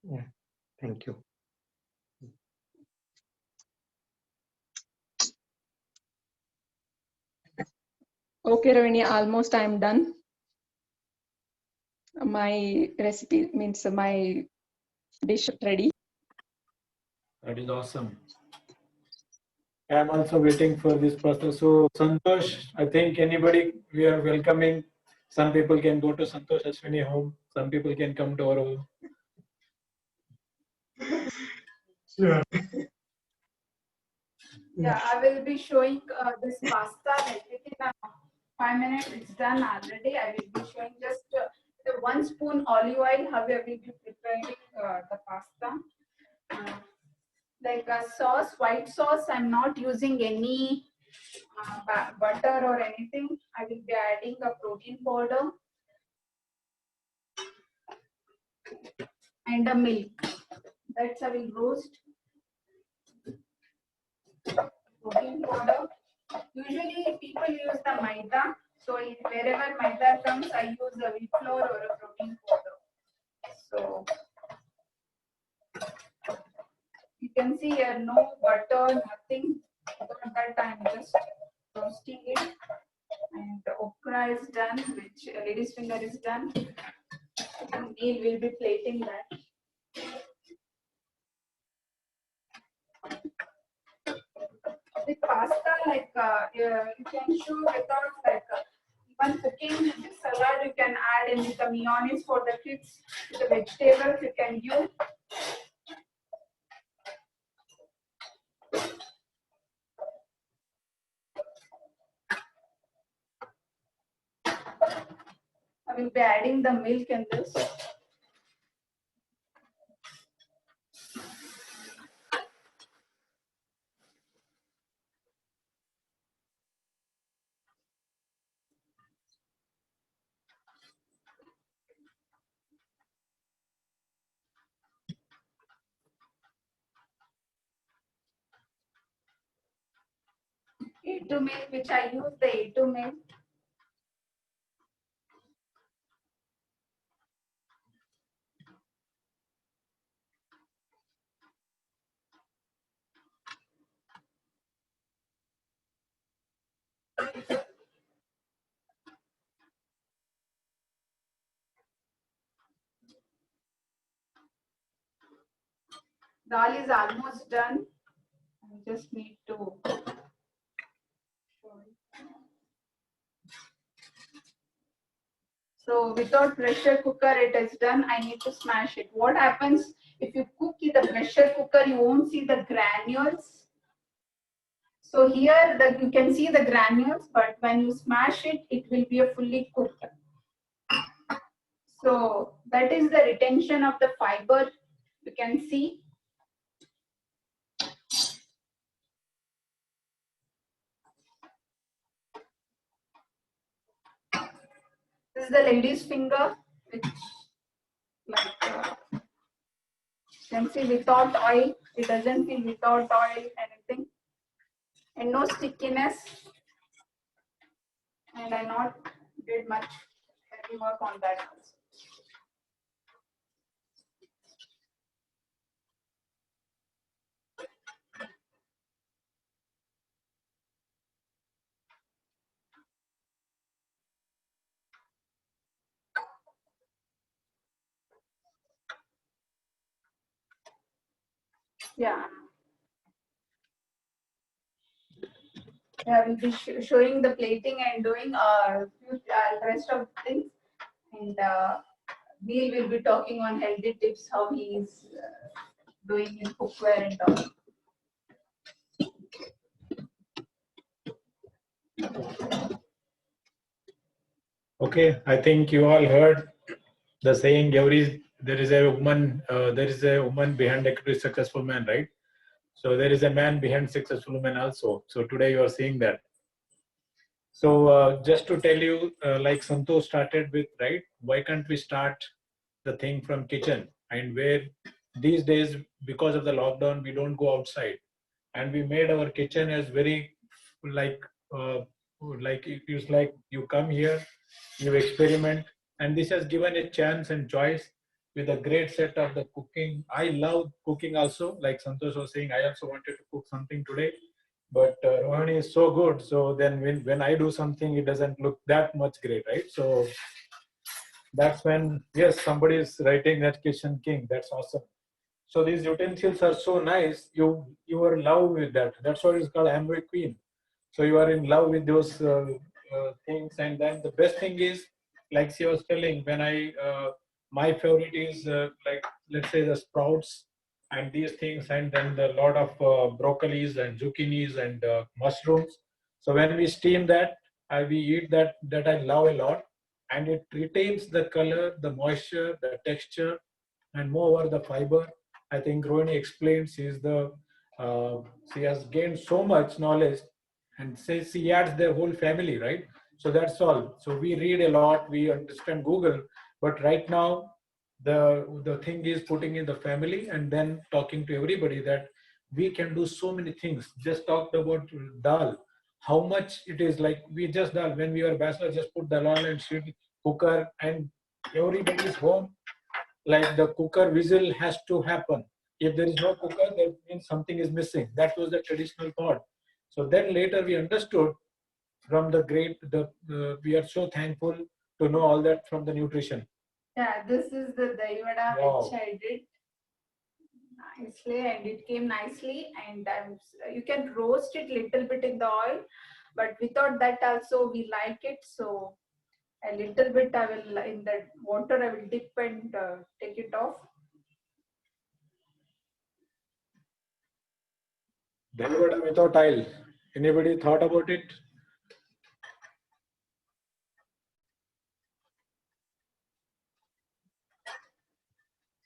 Yeah, thank you. Okay, Ravini, almost I am done. My recipe means my dish ready. That is awesome. I am also waiting for this pasta. So Santosh, I think anybody we are welcoming. Some people can go to Santosh Ashwini home. Some people can come to our home. Sure. Yeah, I will be showing this pasta like within 5 minutes. It's done already. I will be showing just the 1 spoon olive oil how I will be preparing the pasta. Like a sauce, white sauce, I'm not using any butter or anything. I will be adding a protein powder and a milk. That's I will roast. Protein powder. Usually people use the maida. So wherever maida comes, I use a wheat flour or a protein powder. So you can see here no butter, nothing. At that time, just roasting it. And the okra is done, which lady's finger is done. And Neil will be plating that. The pasta, like you can show without like even cooking the salad, you can add in the mayonnaise for the kids. The vegetables you can use. I will be adding the milk in this. A2 milk, which I use the A2 milk. Dal is almost done. I just need to show it. So without pressure cooker, it is done. I need to smash it. What happens if you cook in the pressure cooker? You won't see the granules. So here you can see the granules, but when you smash it, it will be a fully cooked. So that is the retention of the fiber. You can see. This is the lady's finger, which like you can see without oil. It doesn't feel without oil anything, and no stickiness. And I not did much heavy work on that also. Yeah. I will be showing the plating and doing few rest of things. And Neil will be talking on healthy tips, how he is doing in cookware and all. Okay, I think you all heard the saying, there is a woman behind a successful man, right? So there is a man behind successful man also. So today you are seeing that. So just to tell you, like Santosh started with, right? Why can't we start the thing from kitchen? And where these days, because of the lockdown, we don't go outside, and we made our kitchen as very like it is like you come here, you experiment, and this has given a chance and choice with a great set of the cooking. I love cooking also, like Santosh was saying. I also wanted to cook something today, but Rohini is so good. So then when I do something, it doesn't look that much great, right? So that's when, yes, somebody is writing that kitchen king. That's awesome. So these utensils are so nice. You are in love with that. That's why it's called Amway Queen. So you are in love with those things. And then the best thing is, like she was telling, when my favorite is like, let's say the sprouts and these things, and then the lot of broccolis and zucchinis and mushrooms. So when we steam that, we eat that I love a lot, and it retains the color, the moisture, the texture, and moreover the fiber. I think Rohini explains she has gained so much knowledge, and says she adds their whole family, right? So that's all. So we read a lot, we understand Google, but right now the thing is putting in the family and then talking to everybody that we can do so many things. Just talked about dal, how much it is, like we just dal when we were bachelor, just put dal on and shit cooker, and everybody's home, like the cooker whistle has to happen. If there is no cooker, that means something is missing. That was the traditional thought. So then later we understood from the great, we are so thankful to know all that from the nutrition. Yeah, this is the dahi vada Wow. which I did nicely, and it came nicely. And you can roast it little bit in the oil, but without that also we like it. So a little bit I will, in the water I will dip and take it off. Dahi vada without oil. Anybody thought about it?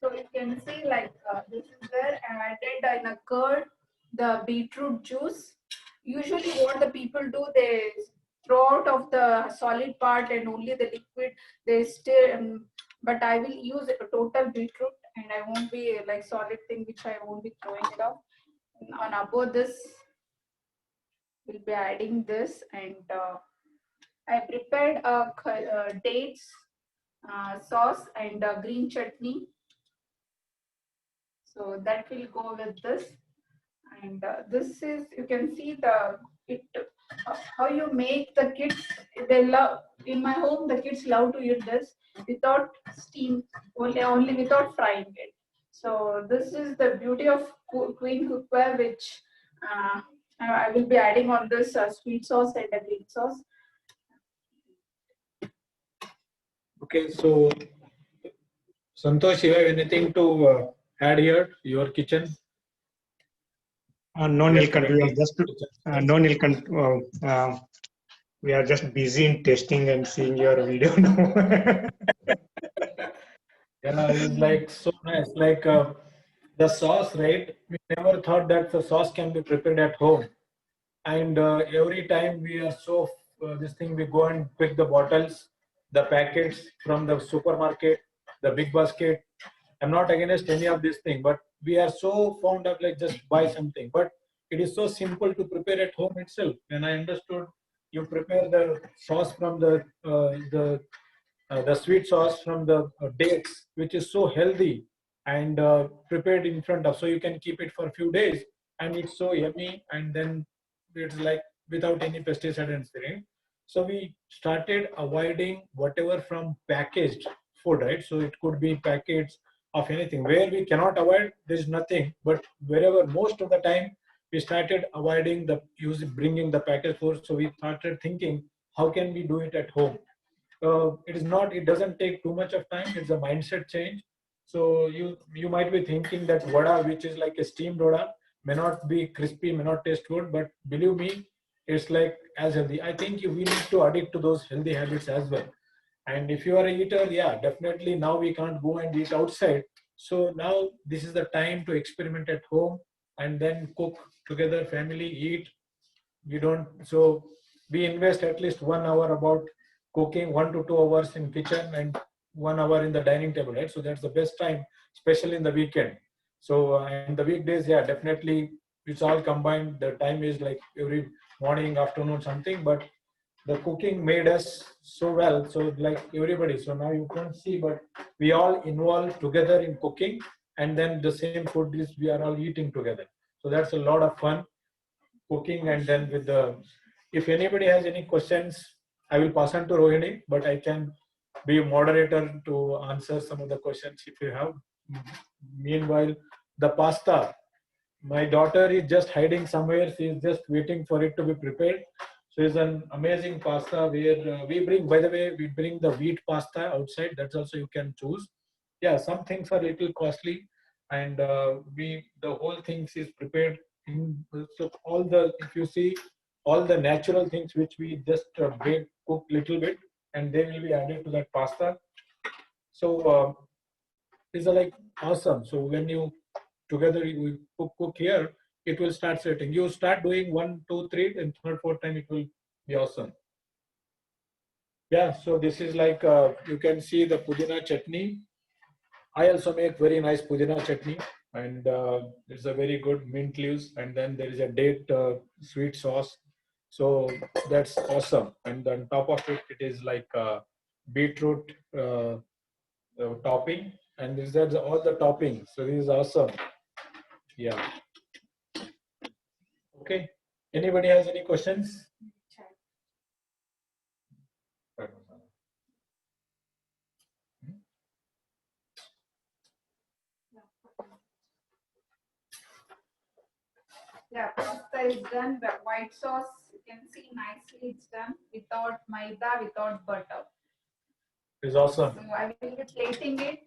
So you can see like this is where I added in a curd the beetroot juice. Usually what the people do, they throw out of the solid part and only the liquid they stir. But I will use a total beetroot, and I won't be like solid thing which I won't be throwing it off. And on above this, we'll be adding this, and I prepared a dates sauce and green chutney. So that will go with this, and this is, you can see how you make the kids. They love, in my home the kids love to eat this without steam, only without frying it. So this is the beauty of Queen cookware, which I will be adding on this sweet sauce and the green sauce. Okay, so Santosh, you have anything to add here? Your kitchen? No, Nilkant, we are just no, Nilkant, we are just busy in testing and seeing your video now. Yeah, it's like so nice. Like the sauce, right? We never thought that the sauce can be prepared at home. And every time we are so this thing, we go and pick the bottles, the packets from the supermarket, the big basket. I'm not against any of this thing, but we are so fond of like just buy something. But it is so simple to prepare at home itself. And I understood you prepare the sauce from the sweet sauce from the dates, which is so healthy and prepared in front of, so you can keep it for a few days, and it's so yummy, and then it's like without any pesticide and spirit. So we started avoiding whatever from packaged food, right? So it could be packets of anything. Where we cannot avoid, there's nothing. But wherever, most of the time, we started avoiding the bringing the packaged food. So we started thinking, how can we do it at home? it doesn't take too much of time. It's a mindset change. So you might be thinking that vada, which is like a steamed vada, may not be crispy, may not taste good, but believe me, it's like as healthy. I think we need to addict to those healthy habits as well. And if you are a eater, yeah, definitely now we can't go and eat outside. So now this is the time to experiment at home and then cook together, family, eat. We don't, so we invest at least 1 hour about cooking, 1 to 2 hours in kitchen and 1 hour in the dining table, right? So that's the best time, especially in the weekend. So in the weekdays, yeah, definitely it's all combined. The time is like every morning, afternoon, something, but the cooking made us so well. So like everybody, so now you can't see, but we all involved together in cooking, and then the same food is we are all eating together. So that's a lot of fun cooking. And then with the, if anybody has any questions, I will pass on to Rohini, but I can be a moderator to answer some of the questions if you have. Meanwhile, the pasta, my daughter is just hiding somewhere. She is just waiting for it to be prepared. So it's an amazing pasta where we bring, by the way, we bring the wheat pasta outside. That's also you can choose. Yeah, some things are a little costly, and the whole things is prepared in, so all the, if you see all the natural things which we just bake, cook little bit, and they will be added to that pasta. So these are like awesome. So when you together you cook here, it will start setting. You start doing 1, 2, 3, and third, fourth time it will be awesome. Yeah, so this is like you can see the pudina chutney. I also make very nice pudina chutney, and there's a very good mint leaves, and then there is a date sweet sauce. So that's awesome. And on top of it, it is like beetroot topping, and these are all the toppings. So this is awesome. Yeah. Okay. Anybody has any questions? Yeah, pasta is done. The white sauce, you can see nicely it's done without maida, without butter. It's awesome. So I will be plating it.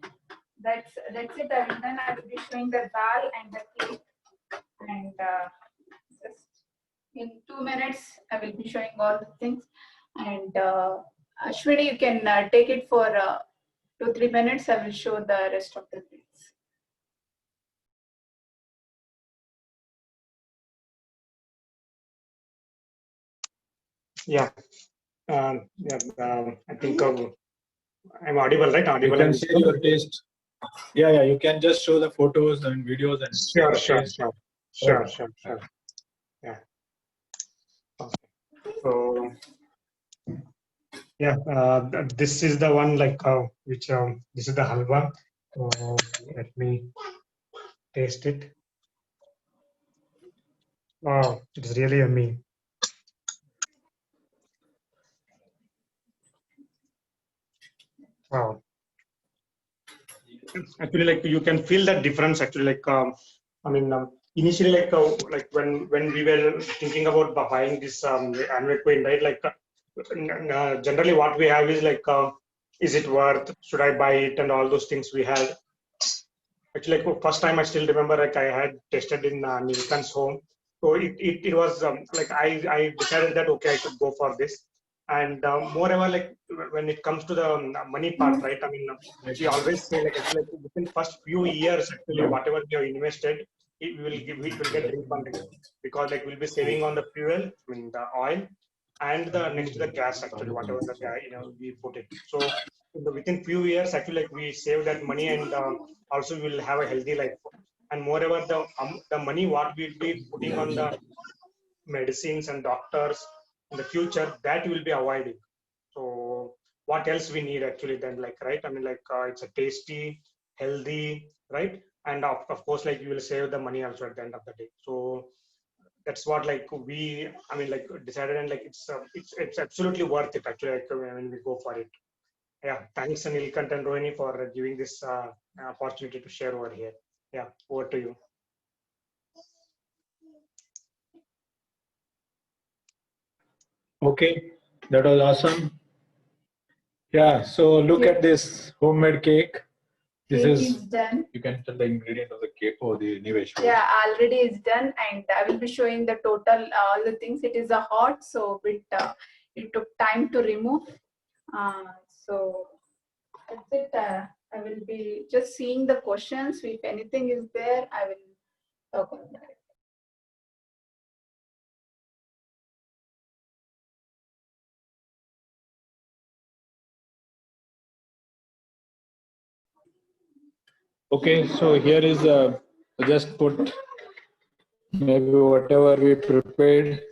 That's it. Then I will be showing the dal and the cake. And just in 2 minutes, I will be showing all the things. And Ashwini, you can take it for 2-3 minutes. I will show the rest of the things. Yeah. I think I'm audible, right? You Audible. can and share your taste. Yeah. You can just show the photos and videos and share Sure. the taste. Sure. Yeah. Okay. So, yeah, this is the one like which this is the halwa. So let me taste it. Oh, it is really yummy. Wow. Actually, like you can feel that difference. Actually, like I mean, initially, like when we were thinking about buying this Anvil Queen, right? Like generally, what we have is like, is it worth? Should I buy it? And all those things we had. Actually, like first time I still remember, like I had tested in Nilkan's home. So it was like I decided that okay, I should go for this. And moreover, like when it comes to the money part, right? I mean, we always say like actually within first few years, actually whatever we have invested, it will get refunded because like we'll be saving on the fuel, I mean the oil, and the next to the gas actually whatever the we put it. So within few years, actually like we save that money and also we will have a healthy life. And moreover, the money what we'll be putting on the medicines and doctors in the future, that will be avoiding. So what else we need actually then, like, right? I mean, like it's a tasty, healthy, right? And of course, like you will save the money also at the end of the day. So that's what like we, I mean, like decided, and like it's absolutely worth it actually, like, when we go for it. Yeah, thanks Nilkant and Rohini for giving this opportunity to share over here. Yeah, over to you. Okay, that was awesome. Yeah, so look Yeah. at this homemade cake. This Cake is, is done. you can tell the ingredient of the cake or the Nivesh. Yeah, already is done, and I will be showing the total all the things. It is a hot, so it took time to remove. So that's it. I will be just seeing the questions. If anything is there, I will talk on that. Okay, so here is just put maybe whatever we prepared.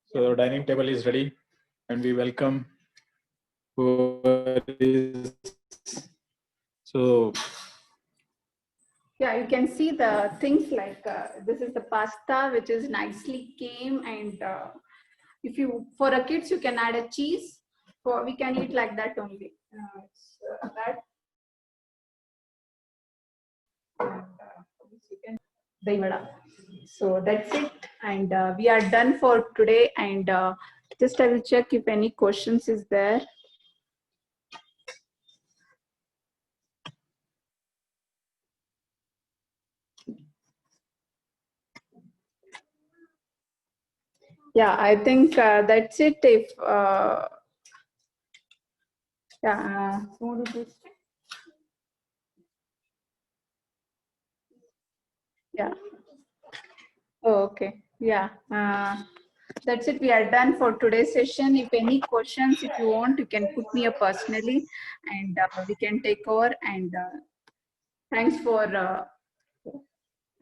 So the dining table is ready, and we welcome whoever is. So Yeah, you can see the things like this is the pasta which is nicely came, and if you for a kids you can add a cheese. For we can eat like that only. It's that. And, you can dahi vada. So that's it, and we are done for today. And just I will check if any questions is there. Yeah, I think that's it. If yeah, what is this? Yeah. Oh, okay. Yeah. That's it. We are done for today's session. If any questions, if you want, you can put me up personally, and we can take over. And thanks for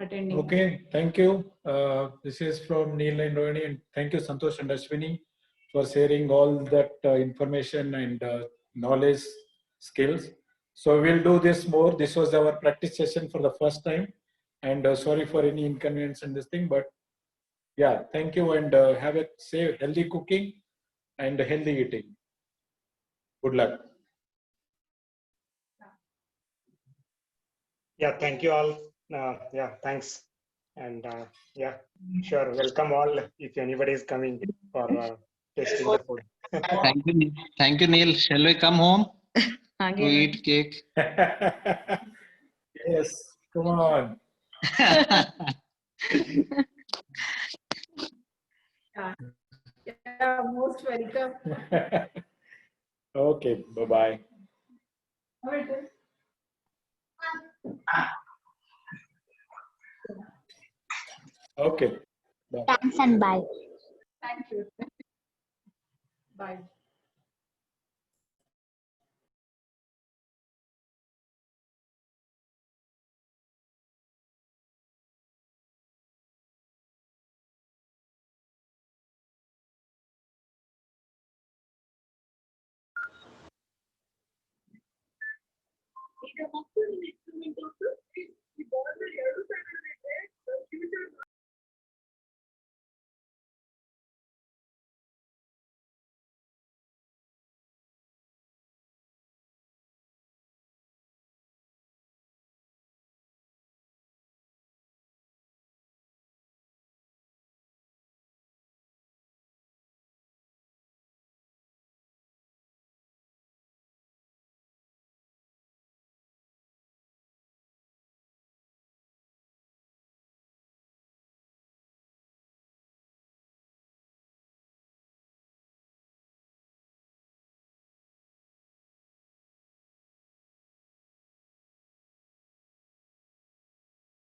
attending. okay, thank you. This is from Neil and Rohini, and thank you, Santosh and Ashwini, for sharing all that information and knowledge, skills. So we'll do this more. This was our practice session for the first time, and sorry for any inconvenience in this thing, but yeah, thank you, and have a safe, healthy cooking and healthy eating. Good luck. Yeah, thank you all. Yeah, thanks. And yeah, sure. Welcome all if anybody is coming for tasting the food. Thank you. Thank you, Neil. Shall we come home to eat cake? Yes, come on. Yeah, most welcome. Okay, bye-bye. Okay. Bye. Thanks and bye. Thank you. Bye.